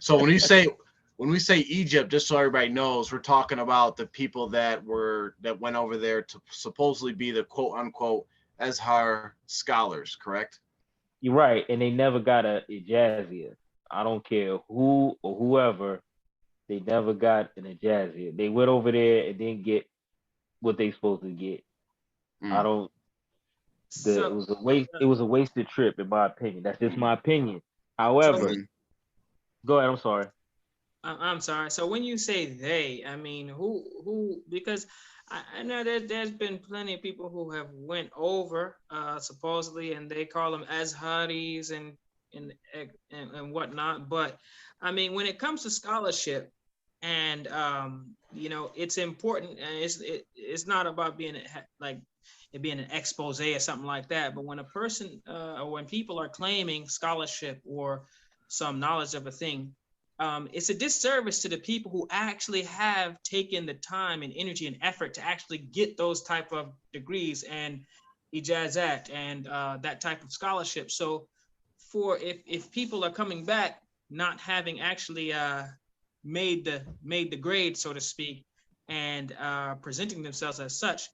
So when we say Egypt, just so everybody knows, we're talking about the people that went over there to supposedly be the quote unquote Azhar scholars, correct? You're right, and they never got a ijazia. I don't care who or whoever, they never got an ijazia. They went over there and didn't get what they supposed to get. I Mm. don't. It So was a waste. It was a wasted trip, in my opinion. That's just my opinion. so However, when, Hmm. go ahead. I'm sorry. I'm sorry. So when you say they, I mean who? Because I know that there's been plenty of people who have went over supposedly, and they call them Azharis and whatnot. But I mean, when it comes to scholarship, and it's important, and it's not about being like it being an expose or something like that. But when a person or when people are claiming scholarship or some knowledge of a thing, it's a disservice to the people who actually have taken the time and energy and effort to actually get those type of degrees and ijazat and that type of scholarship. So, for if people are coming back not having actually made the grade, so to speak, and presenting themselves as such,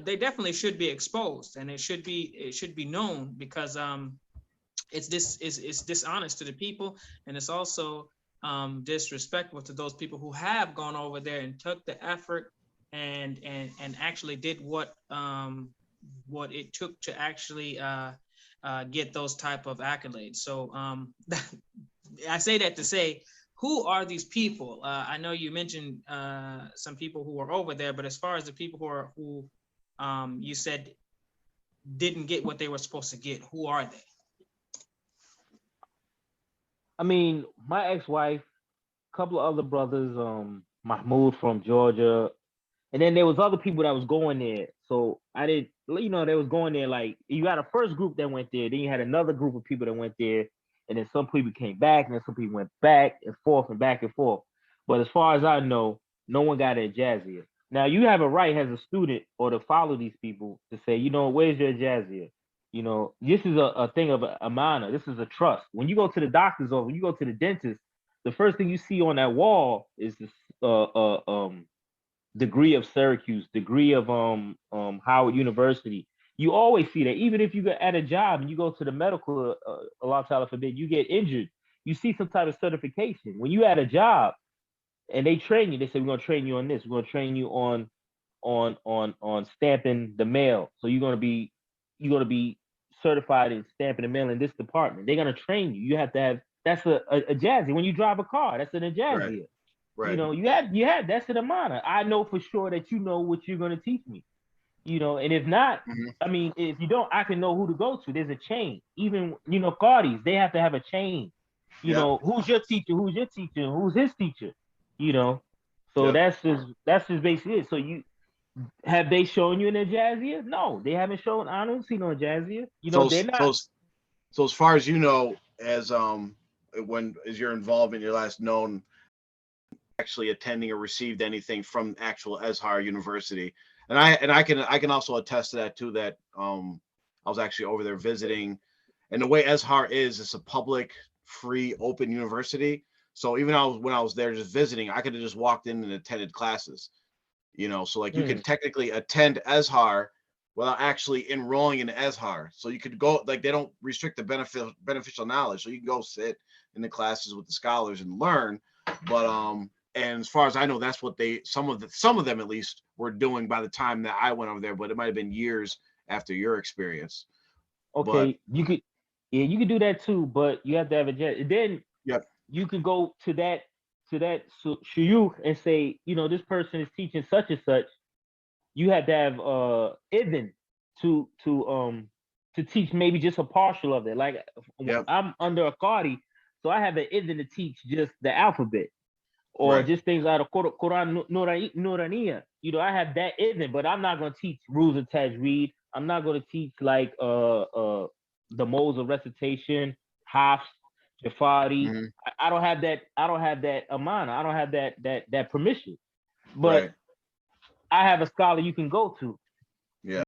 they definitely should be exposed, and it should be known, because it's dishonest to the people, and it's also disrespectful to those people who have gone over there and took the effort and actually did what it took to actually get those type of accolades. So I say that to say, who are these people? I know you mentioned some people who are over there, but as far as the people who you said didn't get what they were supposed to get, who are they? I mean, my ex-wife, a couple of other brothers, Mahmoud from Georgia, and then there was other people that was going there. So I did, they was going there. Like you had a first group that went there, then you had another group of people that went there, and then some people came back, and then some people went back and forth and back and forth. But as far as I know, no one got a jazzia. Now you have a right as a student or to follow these people to say, where's your jazzia? This is a thing of a manner. This is a trust. When you go to the doctor's office, when you go to the dentist, the first thing you see on that wall is this degree of Syracuse, degree of Howard University. You always see that. Even if you get at a job and you go to the medical, Allah Ta'ala forbid, you get injured, you see some type of certification. When you at a job and they train you, they say we're gonna train you on this, we're gonna train you on stamping the mail. So you're gonna be certified in stamping the mail in this department. They're gonna train you. You have to have that's a jazzy. When you drive a car, that's an Right. jazzy. Right. You had that's an amana. I know for sure that you know what you're gonna teach me. And if not, Hmm. I mean, if you don't, I can know who to go to. There's a chain. Even Qadis, they have to have a chain. Yep. Who's your teacher? Who's your teacher? Who's his teacher? You know. So Yep. that's just basically it. So have they shown you in a jazzia? No, they haven't shown. I don't see no jazzia. So They're not. so so as far as you know, as when as you're involved in your last known actually attending or received anything from actual Azhar University. And I can also attest to that too, that I was actually over there visiting. And the way Azhar is, it's a public, free, open university. So even when I was there just visiting, I could have just walked in and attended classes. So like you Mm, can technically attend Azhar without actually enrolling in Azhar. So you could go, like, they don't restrict the beneficial knowledge. So you can go sit in the classes with the scholars and learn. But and as far as I know, that's what some of them at least were doing by the time that I went over there, but it might have been years after your experience. But okay, you could do that too, but you have to have a jazz. Then yep. you can go to that shuyukh and say, this person is teaching such and such. You have to have idhn to teach maybe just a partial of it. Like Yep. I'm under a qadi, so I have an idhn to teach just the alphabet or Right. just things out of Quran Nuraniya. I have that idhn, but I'm not going to teach rules of tajweed. I'm not going to teach like the modes of recitation, hafs, jafari. Hmm. I don't have that. I don't have that amana. I don't have that permission. But Right. I have a scholar you can go to.